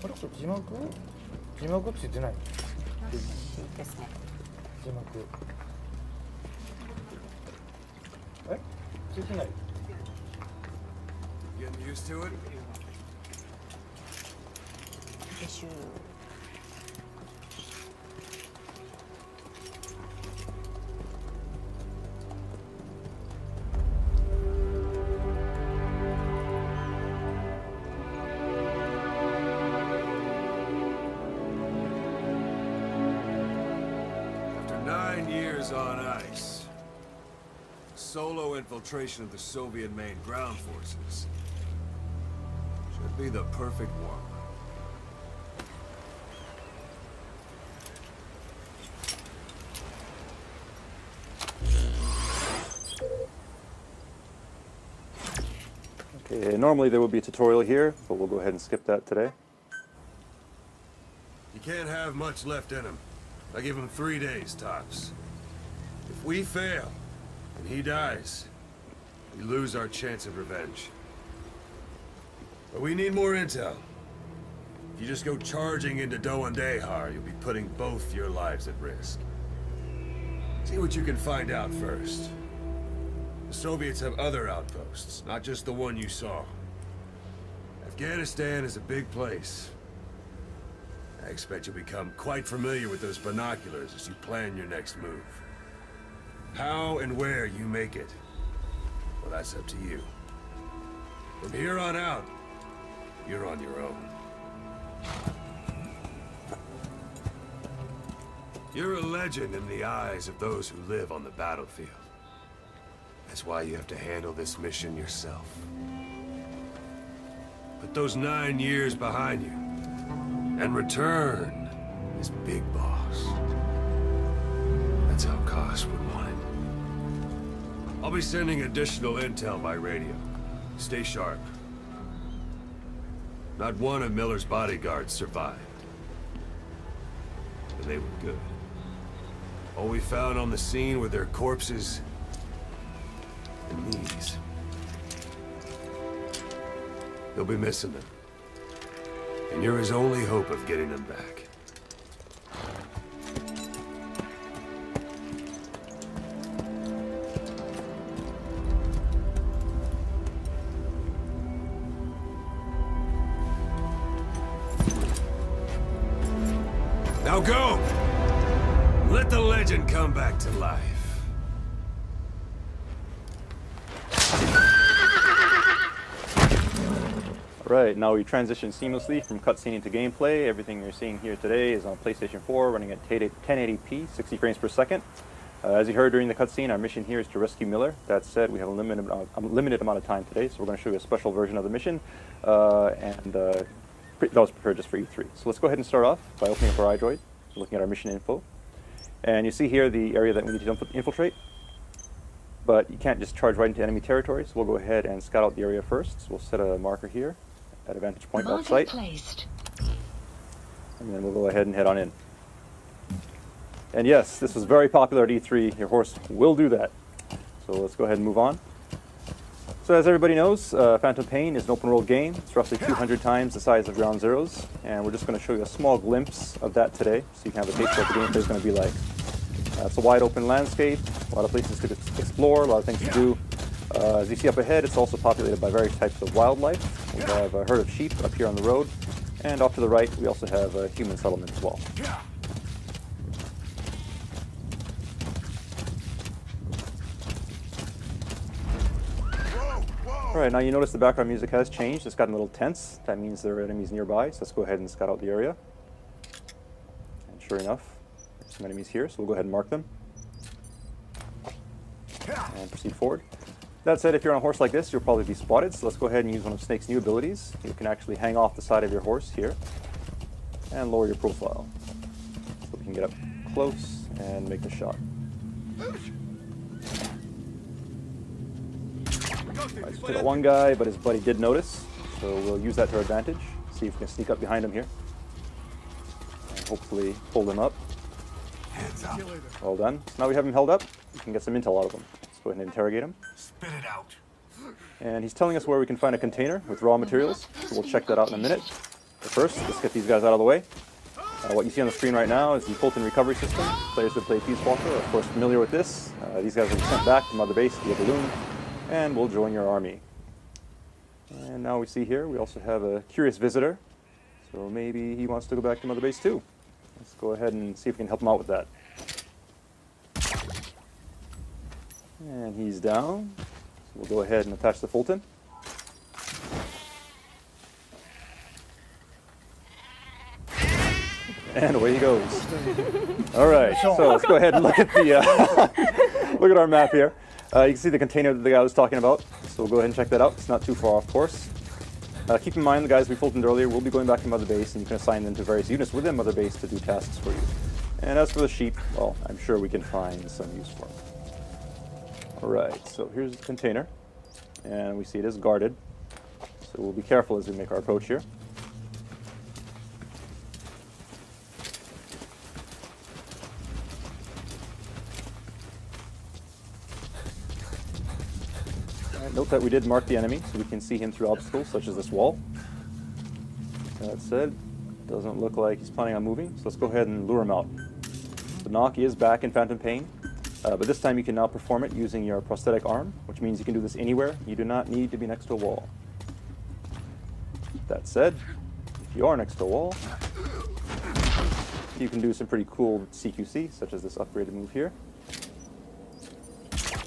あれこれ字幕ついてない。ですね。字幕ついてない。 Getting used to it? でしゅ。After 9 years on ice, solo infiltration of the Soviet main ground forces should be the perfect one. Okay, normally there would be a tutorial here, but we'll go ahead and skip that today. You can't have much left in him. I give him 3 days tops. If we fail, and he dies, we lose our chance of revenge. But we need more intel. If you just go charging into Doandehar, you'll be putting both your lives at risk. See what you can find out first. The Soviets have other outposts, not just the one you saw. Afghanistan is a big place. I expect you'll become quite familiar with those binoculars as you plan your next move. How and where you make it, well, that's up to you. From here on out, you're on your own. You're a legend in the eyes of those who live on the battlefield. That's why you have to handle this mission yourself. Put those 9 years behind you, and return as Big Boss. That's how Koss would want it. I'll be sending additional intel by radio. Stay sharp. Not one of Miller's bodyguards survived. But they were good. All we found on the scene were their corpses and knees. They'll be missing them. And you're his only hope of getting them back. Now go! Let the legend come back to life. Alright, now we transition seamlessly from cutscene into gameplay. Everything you're seeing here today is on PlayStation 4, running at 1080p, 60 frames per second. As you heard during the cutscene, our mission here is to rescue Miller. That said, we have a limited amount of time today, so we're going to show you a special version of the mission, that was prepared just for E3. So let's go ahead and start off by opening up our iDroid, looking at our mission info. And you see here the area that we need to infiltrate, but you can't just charge right into enemy territory, so we'll go ahead and scout out the area first. So we'll set a marker here at a vantage point outside, and then we'll go ahead and head on in. And yes, this was very popular at E3. Your horse will do that. So let's go ahead and move on. So as everybody knows, Phantom Pain is an open world game. It's roughly 200 times the size of Ground Zeroes, and we're just going to show you a small glimpse of that today, so you can have a taste of what the gameplay is going to be like. It's a wide open landscape, a lot of places to explore, a lot of things to do. As you see up ahead, it's also populated by various types of wildlife. We have a herd of sheep up here on the road, and off to the right, we also have a human settlement as well. Alright, now you notice the background music has changed. It's gotten a little tense. That means there are enemies nearby, so let's go ahead and scout out the area. And sure enough, there's some enemies here, so we'll go ahead and mark them. And proceed forward. That said, if you're on a horse like this, you'll probably be spotted, so let's go ahead and use one of Snake's new abilities. You can actually hang off the side of your horse here and lower your profile, so we can get up close and make the shot. Right, so we got one guy, but his buddy did notice, so we'll use that to our advantage. See if we can sneak up behind him here and hopefully hold him up. Hands up. Well done. So now we have him held up, we can get some intel out of him. Let's go ahead and interrogate him. Spit it out. And he's telling us where we can find a container with raw materials, so we'll check that out in a minute. But first, let's get these guys out of the way. What you see on the screen right now is the Fulton recovery system. Players who play Peace Walker are of course familiar with this. These guys will be sent back to Mother Base via balloon and will join your army. And now we see here we also have a curious visitor. So maybe he wants to go back to Mother Base too. Let's go ahead and see if we can help him out with that. And he's down. So we'll go ahead and attach the Fulton. And away he goes. All right, so let's go ahead and look at the look at our map here. You can see the container that the guy was talking about. So we'll go ahead and check that out. It's not too far off course. Keep in mind the guys we Fultoned earlier will be going back to Mother Base, and you can assign them to various units within Mother Base to do tasks for you. And as for the sheep, well, I'm sure we can find some use for them. All right, so here's the container, and we see it is guarded. So we'll be careful as we make our approach here. Note that we did mark the enemy, so we can see him through obstacles such as this wall. That said, doesn't look like he's planning on moving, so let's go ahead and lure him out. The knock is back in Phantom Pain, but this time you can now perform it using your prosthetic arm, which means you can do this anywhere. You do not need to be next to a wall. That said, if you are next to a wall, you can do some pretty cool CQC, such as this upgraded move here.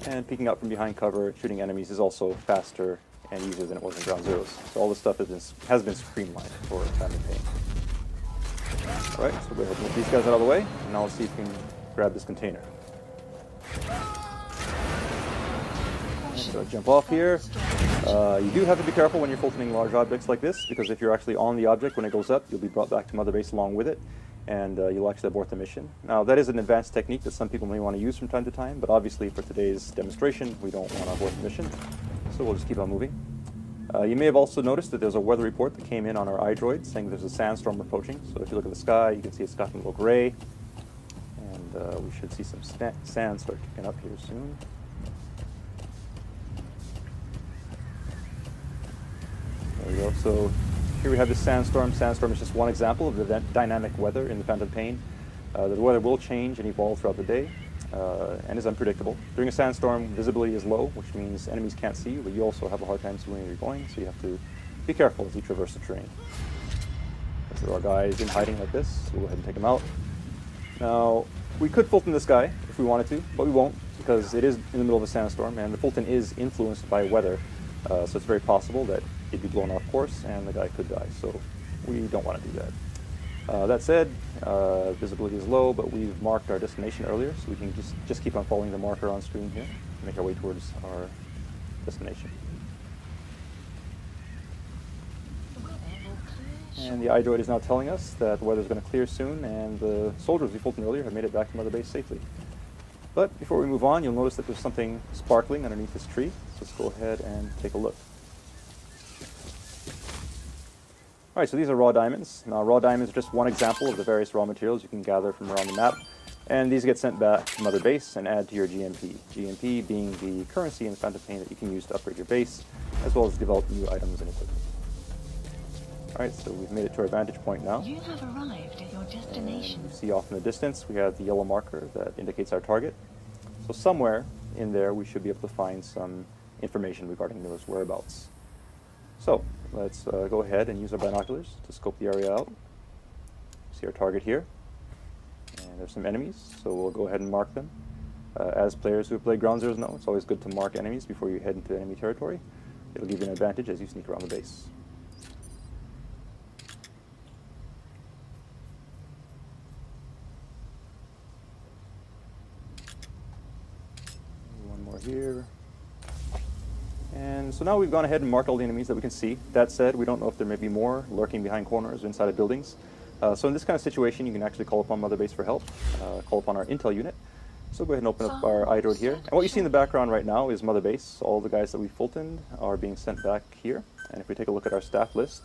And peeking out from behind cover, shooting enemies is also faster and easier than it was in Ground Zeroes. So all this stuff has been streamlined for Phantom Pain. Alright, so we'll go ahead and move these guys out of the way, and now let's see if we can grab this container. So jump off here. You do have to be careful when you're Fultoning large objects like this, because if you're actually on the object when it goes up, you'll be brought back to Mother Base along with it, and you'll actually abort the mission. Now, that is an advanced technique that some people may want to use from time to time, but obviously for today's demonstration, we don't want to abort the mission, so we'll just keep on moving. You may have also noticed that there's a weather report that came in on our iDroid saying there's a sandstorm approaching. So if you look at the sky, you can see it's gotten a little gray, and we should see some sand start kicking up here soon. There we go. So here we have this sandstorm. Sandstorm is just one example of the dynamic weather in the Phantom Pain. The weather will change and evolve throughout the day, and is unpredictable. During a sandstorm, visibility is low, which means enemies can't see you, but you also have a hard time seeing where you're going, so you have to be careful as you traverse the terrain. If there are guys in hiding like this, we'll go ahead and take them out. Now, we could Fulton this guy if we wanted to, but we won't, because it is in the middle of a sandstorm, and the Fulton is influenced by weather, so it's very possible that he'd be blown off course and the guy could die, so we don't want to do that. That said, visibility is low, but we've marked our destination earlier, so we can just keep on following the marker on screen here and make our way towards our destination. And the iDroid is now telling us that the weather is going to clear soon, and the soldiers we Fultoned earlier have made it back to Mother Base safely. But before we move on, you'll notice that there's something sparkling underneath this tree, so let's go ahead and take a look. Alright, so these are raw diamonds. Now, raw diamonds are just one example of the various raw materials you can gather from around the map, and these get sent back to Mother Base and add to your GMP. GMP being the currency in Phantom Pain that you can use to upgrade your base, as well as develop new items and equipment. Alright, so we've made it to our vantage point now. You have arrived at your destination. And you see off in the distance, we have the yellow marker that indicates our target. So somewhere in there, we should be able to find some information regarding those whereabouts. So, let's go ahead and use our binoculars to scope the area out. See our target here. And there's some enemies, so we'll go ahead and mark them. As players who have played Ground Zeroes know, it's always good to mark enemies before you head into enemy territory. It'll give you an advantage as you sneak around the base. One more here. And so now we've gone ahead and marked all the enemies that we can see. That said, we don't know if there may be more lurking behind corners or inside of buildings. So in this kind of situation, you can actually call upon Mother Base for help, call upon our intel unit. So go ahead and open up our iDroid here. And what you see in the background right now is Mother Base. All the guys that we Fultoned are being sent back here. And if we take a look at our staff list,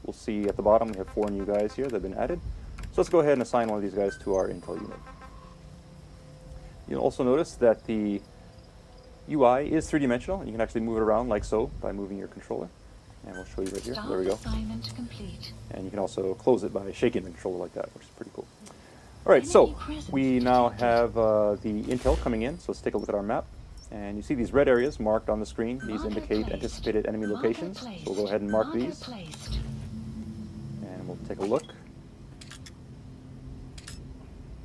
we'll see at the bottom we have 4 new guys here that have been added. So let's go ahead and assign one of these guys to our intel unit. You'll also notice that the UI is 3-dimensional, and you can actually move it around like so by moving your controller. And we'll show you right here. There we go. Assignment complete. And you can also close it by shaking the controller like that, which is pretty cool. Alright, so we now have the intel coming in, so let's take a look at our map. And you see these red areas marked on the screen. These indicate anticipated enemy locations. So we'll go ahead and mark these. And we'll take a look.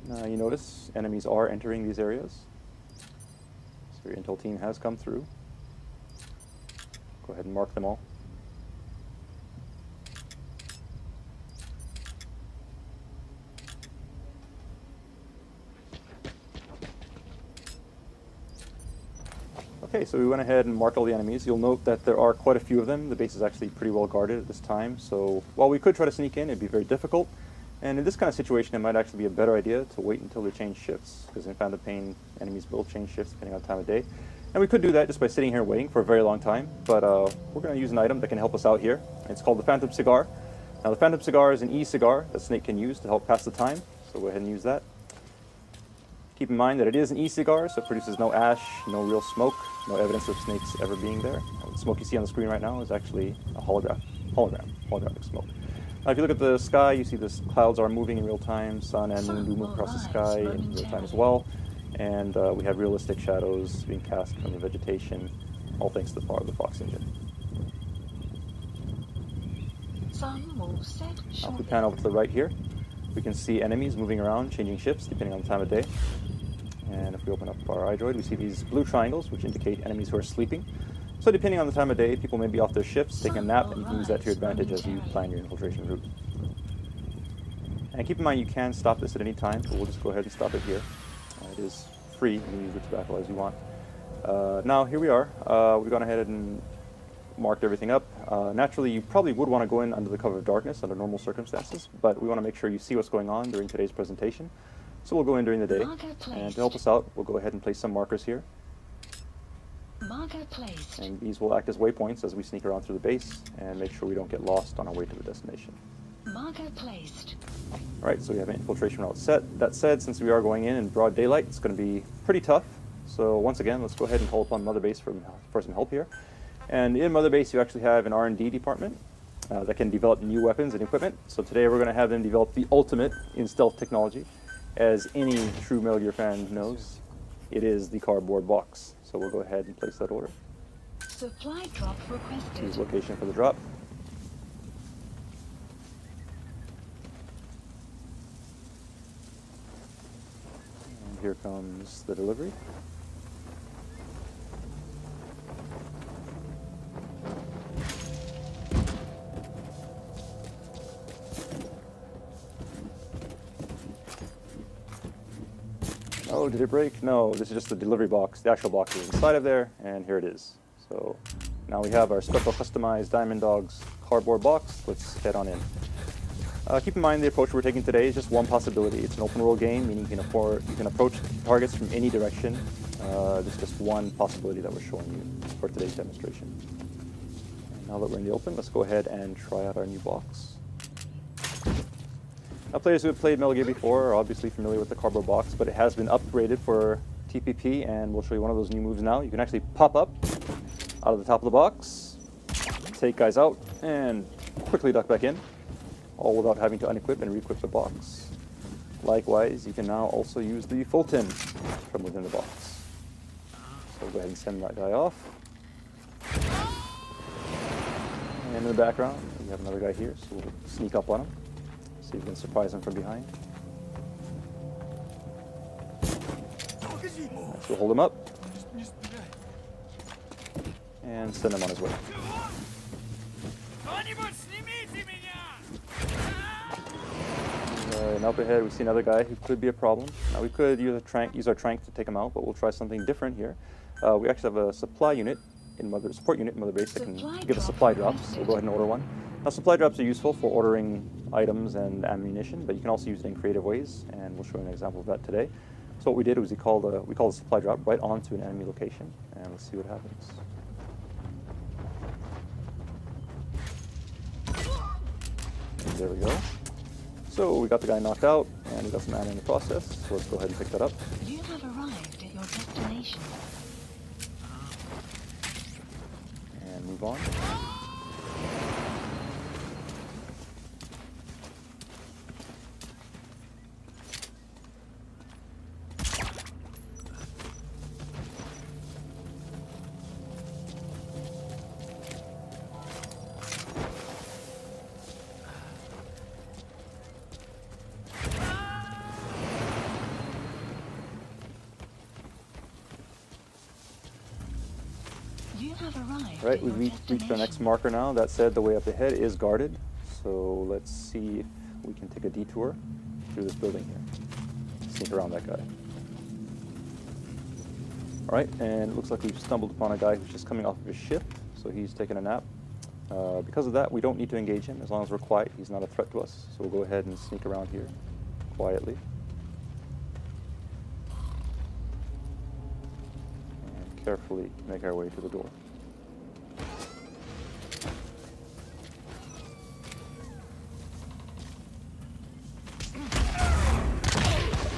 Now you notice enemies are entering these areas. So your intel team has come through. Go ahead and mark them all. Okay, so we went ahead and marked all the enemies. You'll note that there are quite a few of them. The base is actually pretty well guarded at this time, so while we could try to sneak in, it'd be very difficult. And in this kind of situation, it might actually be a better idea to wait until they change shifts, because in Phantom Pain, enemies will change shifts depending on the time of day. And we could do that just by sitting here waiting for a very long time, but we're going to use an item that can help us out here. It's called the Phantom Cigar. Now the Phantom Cigar is an e-cigar that Snake can use to help pass the time, so go ahead and use that. Keep in mind that it is an e-cigar, so it produces no ash, no real smoke, no evidence of snakes ever being there. The smoke you see on the screen right now is actually a holographic smoke. Now if you look at the sky, you see the clouds are moving in real time, sun and moon do move across the sky in real time as well, and we have realistic shadows being cast from the vegetation, all thanks to the power of the Fox engine. Now if we pan over to the right here, we can see enemies moving around, changing shifts depending on the time of day. And if we open up our iDroid, we see these blue triangles, which indicate enemies who are sleeping. So depending on the time of day, people may be off their shifts, taking a nap, and you can use that to your advantage as you plan your infiltration route. And keep in mind you can stop this at any time, but we'll just go ahead and stop it here. It is free, you can use the tobacco as you want. Now here we are. We've gone ahead and marked everything up. Naturally, you probably would want to go in under the cover of darkness under normal circumstances, but we want to make sure you see what's going on during today's presentation. So we'll go in during the day, and to help us out, we'll go ahead and place some markers here. And these will act as waypoints as we sneak around through the base and make sure we don't get lost on our way to the destination. Alright, so we have an infiltration route set. That said, since we are going in broad daylight, it's going to be pretty tough. So once again, let's go ahead and call upon Mother Base for some help here. And in Mother Base, you actually have an R&D department that can develop new weapons and equipment. So today we're going to have them develop the ultimate in stealth technology. As any true Metal Gear fan knows, it is the cardboard box. So we'll go ahead and place that order. Supply drop requested. Choose location for the drop. And here comes the delivery. Oh, did it break? No, this is just the delivery box. The actual box is inside of there, and here it is. So now we have our special customized Diamond Dogs cardboard box. Let's head on in. Keep in mind the approach we're taking today is just one possibility. It's an open world game, meaning you can approach targets from any direction. This is just one possibility that we're showing you for today's demonstration. And now that we're in the open, let's go ahead and try out our new box. Now, players who have played Metal Gear before are obviously familiar with the cardboard box, but it has been upgraded for TPP, and we'll show you one of those new moves now. You can actually pop up out of the top of the box, take guys out, and quickly duck back in, all without having to unequip and re-equip the box. Likewise, you can now also use the Fulton from within the box. So go ahead and send that guy off. And in the background, we have another guy here, so we'll sneak up on him. See if we can surprise him from behind. So we'll hold him up and send him on his way. And up ahead we see another guy who could be a problem. Now we could use our trank to take him out, but we'll try something different here. We actually have a supply unit support unit in Mother Base that can give us supply drops. We'll go ahead and order one. Now supply drops are useful for ordering items and ammunition, but you can also use it in creative ways, and we'll show you an example of that today. So what we did was we called a supply drop right onto an enemy location, and let's see what happens. And there we go. So we got the guy knocked out, and we got some ammo in the process, so let's go ahead and pick that up. You have arrived at your destination. And move on. have arrived. Right, at we've your reached our destination. next marker now. That said, the way up ahead is guarded. So let's see if we can take a detour through this building here. Sneak around that guy. Alright, and it looks like we've stumbled upon a guy who's just coming off of his shift. So he's taking a nap. Because of that, we don't need to engage him. As long as we're quiet, he's not a threat to us. So we'll go ahead and sneak around here quietly. And carefully make our way to the door.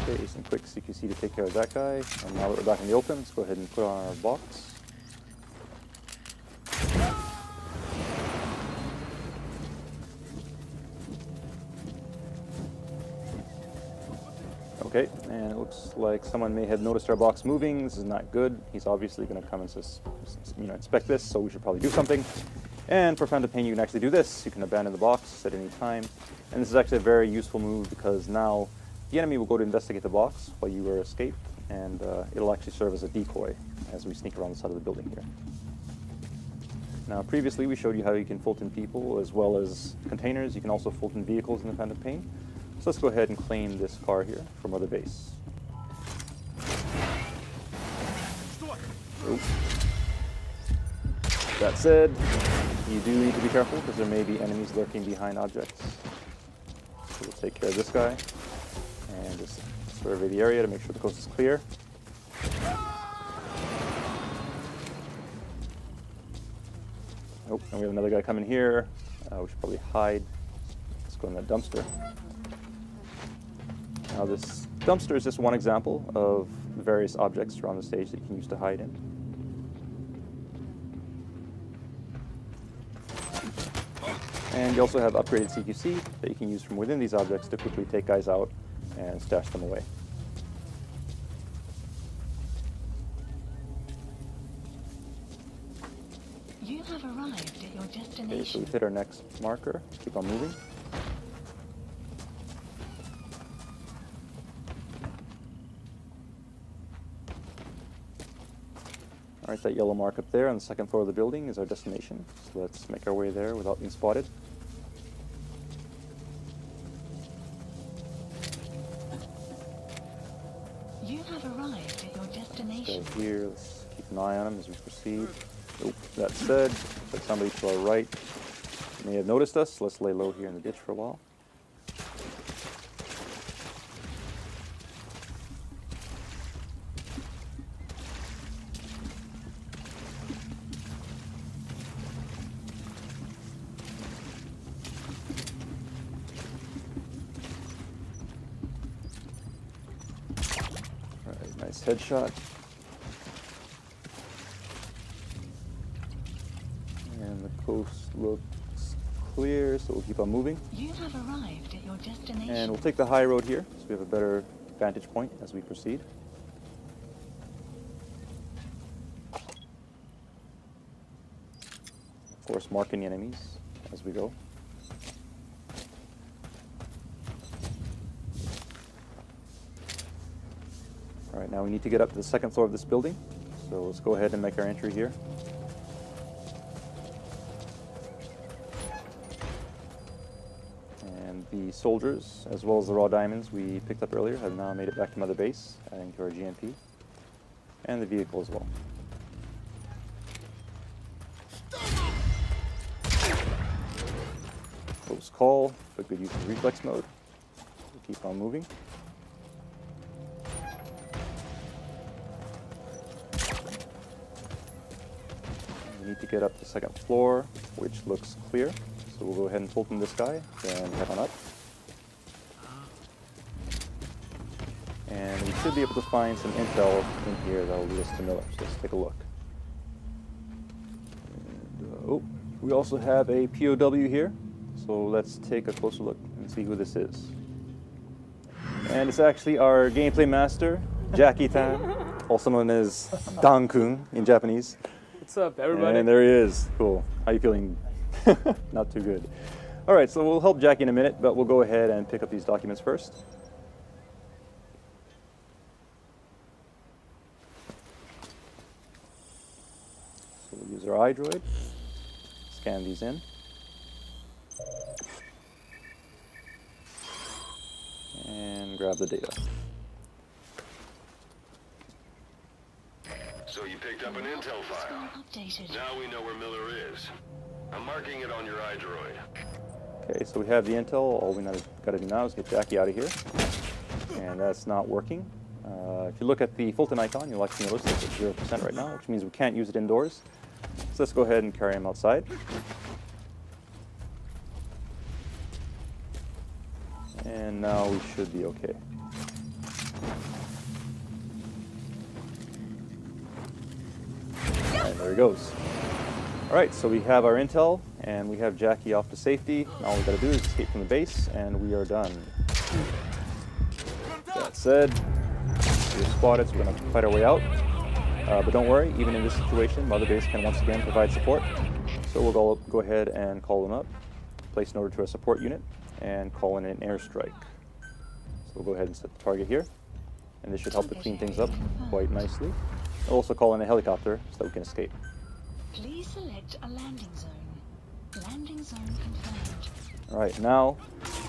Okay, some quick CQC to take care of that guy. And now that we're back in the open, let's go ahead and put on our box. Okay, and it looks like someone may have noticed our box moving. This is not good. He's obviously going to come and inspect this, so we should probably do something. And for Phantom Pain, you can actually do this. You can abandon the box at any time. And this is actually a very useful move because now the enemy will go to investigate the box while you are escaped, and it'll actually serve as a decoy as we sneak around the side of the building here. Now, previously we showed you how you can Fulton people as well as containers. You can also Fulton vehicles in the Phantom Pain. So let's go ahead and claim this car here from Mother Base. Oop. That said, you do need to be careful because there may be enemies lurking behind objects. So we'll take care of this guy and just survey the area to make sure the coast is clear. Oh, and we have another guy coming here. We should probably hide. Let's go in that dumpster. Now this dumpster is just one example of the various objects around the stage that you can use to hide in. And you also have upgraded CQC that you can use from within these objects to quickly take guys out and stash them away. You have arrived at your Okay, so destination. we've hit our next marker. Keep on moving. Alright, that yellow mark up there on the second floor of the building is our destination. So let's make our way there without being spotted. You have arrived at your destination. Go here, let's keep an eye on him as we proceed. Oh, that said, looks like somebody to our right may have noticed us. Let's lay low here in the ditch for a while. Alright, nice headshot. And the coast looks clear, so we'll keep on moving. You have arrived at your destination. And we'll take the high road here, so we have a better vantage point as we proceed. Of course, marking the enemies as we go. Alright, now we need to get up to the second floor of this building. So let's go ahead and make our entry here. And the soldiers, as well as the raw diamonds we picked up earlier, have now made it back to Mother Base, adding to our GMP. And the vehicle as well. Close call, but good use of reflex mode. We'll keep on moving. We need to get up to the second floor, which looks clear. So we'll go ahead and Fulton this guy, then head on up. And we should be able to find some intel in here that will lead us to Miller. So let's take a look. And, oh, we also have a POW here. So let's take a closer look and see who this is. And it's actually our gameplay master, Jackie Tan, also known as Dan-kun in Japanese. What's up, everybody? And there he is. Cool. How you feeling? Not too good. All right, so we'll help Jackie in a minute, but we'll go ahead and pick up these documents first. So We'll use our iDroid, scan these in. And grab the data. So you picked up an intel file. Updated. Now we know where Miller is. I'm marking it on your iDroid. Okay, so we have the intel. All we got to do now is get Jackie out of here. And that's not working. If you look at the Fulton icon, you'll actually notice it's at 0% right now, which means we can't use it indoors. So let's go ahead and carry him outside. And now we should be okay. And there he goes. All right, so we have our intel, and we have Jackie off to safety. Now all we gotta do is escape from the base, and we are done. That said, we're spotted, so we're gonna fight our way out. But don't worry, even in this situation, Mother Base can once again provide support. So we'll go ahead and call them up, place an order to a support unit, and call in an airstrike. So we'll go ahead and set the target here, and this should help to clean things up quite nicely. We'll also call in a helicopter so that we can escape. Please select a landing zone. Landing zone confirmed. All right, now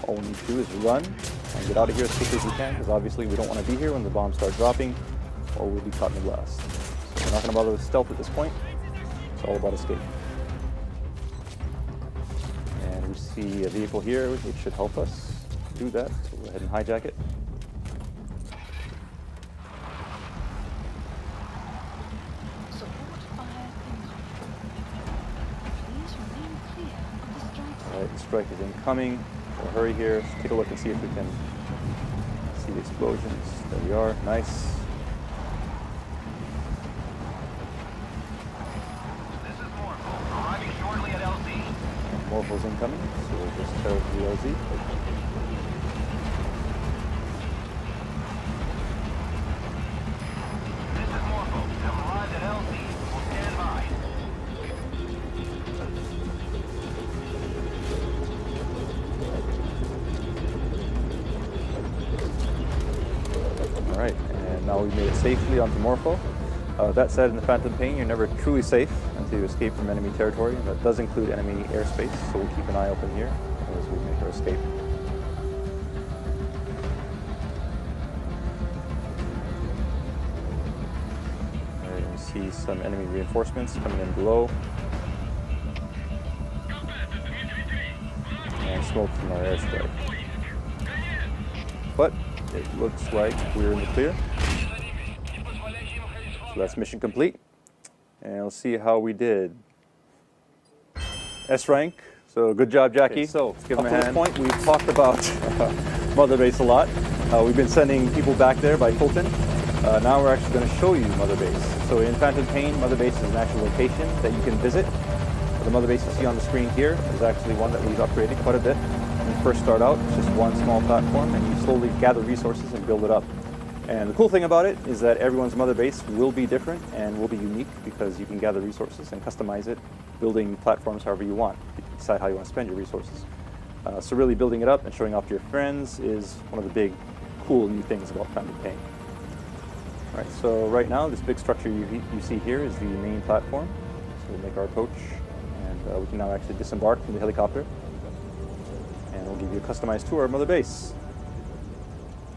all we need to do is run and get out of here as quickly as we can, because obviously we don't want to be here when the bombs start dropping, or we'll be caught in the blast. So we're not going to bother with stealth at this point. It's all about escape. And we see a vehicle here, which should help us do that. So we'll go ahead and hijack it. Support fire incoming. Please remain clear of the strike zone. All right, the strike is incoming. We'll hurry here. Let's take a look and see if we can see the explosions. There we are. Nice. This is Morphle, arriving shortly at LZ. Morphle's incoming, so we'll just tear over the LZ. This is Morphle. Have arrived at LZ. We'll stand by. All right, and now we've made it safely onto Morpho. That said, in the Phantom Pain, you're never truly safe until you escape from enemy territory, and that does include enemy airspace, so we'll keep an eye open here as we make our escape. All right, we see some enemy reinforcements coming in below. And smoke from our airstrike. But it looks like we're in the clear. So that's mission complete. And let's see how we did. S rank. So good job, Jackie. Okay, so give him a hand. Up to this point, we've talked about Mother Base a lot. We've been sending people back there by Fulton. Now we're actually going to show you Mother Base. So in Phantom Pain, Mother Base is an actual location that you can visit. The Mother Base you see on the screen here is actually one that we've upgraded quite a bit. When you first start out, it's just one small platform, and you slowly gather resources and build it up. And the cool thing about it is that everyone's Mother Base will be different and will be unique, because you can gather resources and customize it, building platforms however you want. You can decide how you want to spend your resources. So really building it up and showing off to your friends is one of the big, cool new things about Phantom Pain. All right, so right now, this big structure you see here is the main platform. So we'll make our approach, and we can now actually disembark from the helicopter. And we'll give you a customized tour of Mother Base.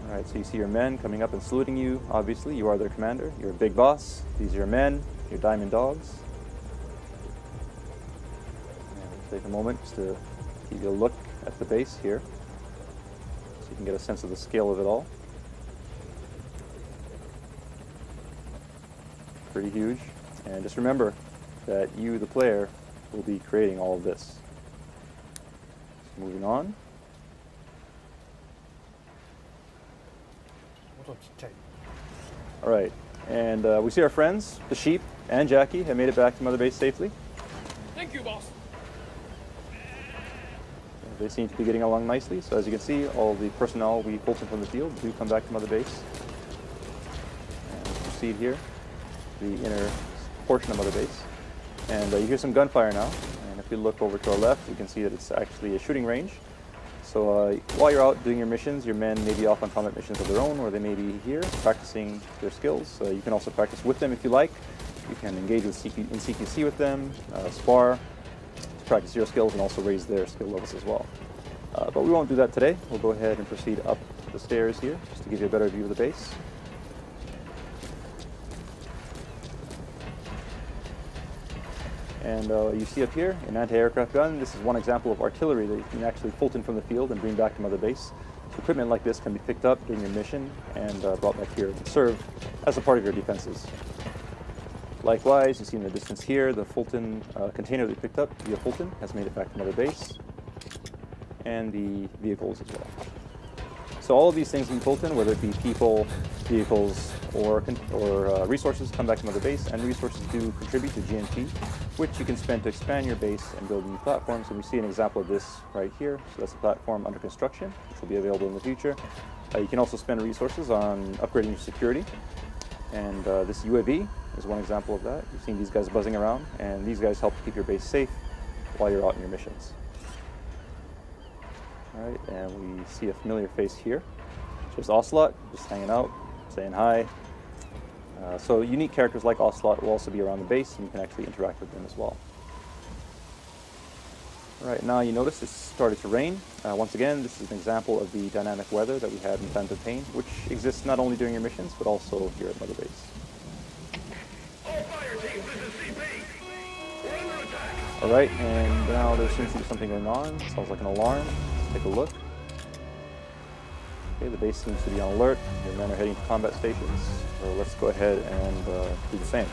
All right, so you see your men coming up and saluting you. Obviously, you are their commander. You're a big boss. These are your men, your diamond dogs. And we'll take a moment just to give you a look at the base here, so you can get a sense of the scale of it all. Pretty huge. And just remember that you, the player, will be creating all of this. So moving on. All right, and we see our friends, the sheep and Jackie, have made it back to Mother Base safely. Thank you, boss. They seem to be getting along nicely. So as you can see, all the personnel we pulled in from the field do come back to Mother Base. And we'll proceed here, the inner portion of Mother Base. And you hear some gunfire now. And if we look over to our left, you can see that it's actually a shooting range. So while you're out doing your missions, your men may be off on combat missions of their own, or they may be here practicing their skills. You can also practice with them if you like. You can engage with in CQC with them, spar, to practice your skills and also raise their skill levels as well. But we won't do that today. We'll go ahead and proceed up the stairs here, just to give you a better view of the base. And you see up here an anti-aircraft gun. This is one example of artillery that you can actually Fulton from the field and bring back to Mother Base. So equipment like this can be picked up during your mission and brought back here to serve as a part of your defenses. Likewise, you see in the distance here, the Fulton container that we picked up via Fulton has made it back to Mother Base, and the vehicles as well. So all of these things in Fulton, whether it be people, vehicles, or resources, come back to Mother Base, and resources do contribute to GNP, which you can spend to expand your base and build new platforms. And we see an example of this right here. So that's a platform under construction, which will be available in the future. You can also spend resources on upgrading your security. And this UAV is one example of that. You've seen these guys buzzing around, and these guys help keep your base safe while you're out on your missions. All right, and we see a familiar face here. There's Ocelot, just hanging out, saying hi. So unique characters like Ocelot will also be around the base, and you can actually interact with them as well. All right, now you notice it's started to rain. Once again, this is an example of the dynamic weather that we have in Phantom Pain, which exists not only during your missions, but also here at Mother Base. All right, and now there seems to be something going on. Sounds like an alarm. Let's take a look. Okay, the base seems to be on alert. Your men are heading to combat stations. So let's go ahead and do the same.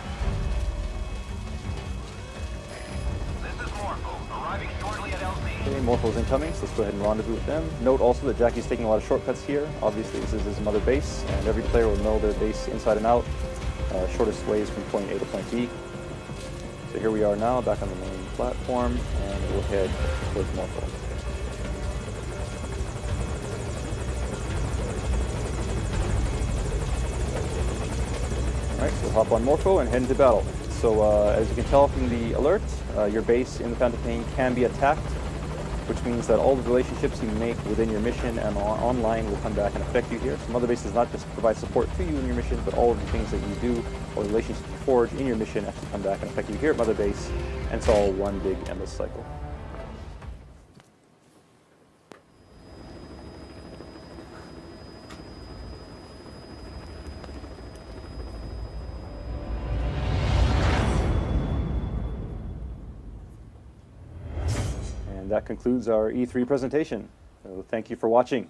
This is Morpho, arriving shortly at LZ. Okay, Morpho's incoming, so let's go ahead and rendezvous with them. Note also that Jackie's taking a lot of shortcuts here. Obviously, this is his Mother Base, and every player will know their base inside and out. Shortest ways from point A to point B. So here we are now, back on the main platform, and we'll head towards Morpho. Alright, so we'll hop on Morpho and head into battle. So as you can tell from the alert, your base in the Phantom Pain can be attacked, which means that all the relationships you make within your mission and online will come back and affect you here. So Mother Base does not just provide support to you in your mission, but all of the things that you do or the relationships you forge in your mission actually come back and affect you here at Mother Base, and it's all one big endless cycle. And that concludes our E3 presentation. So thank you for watching.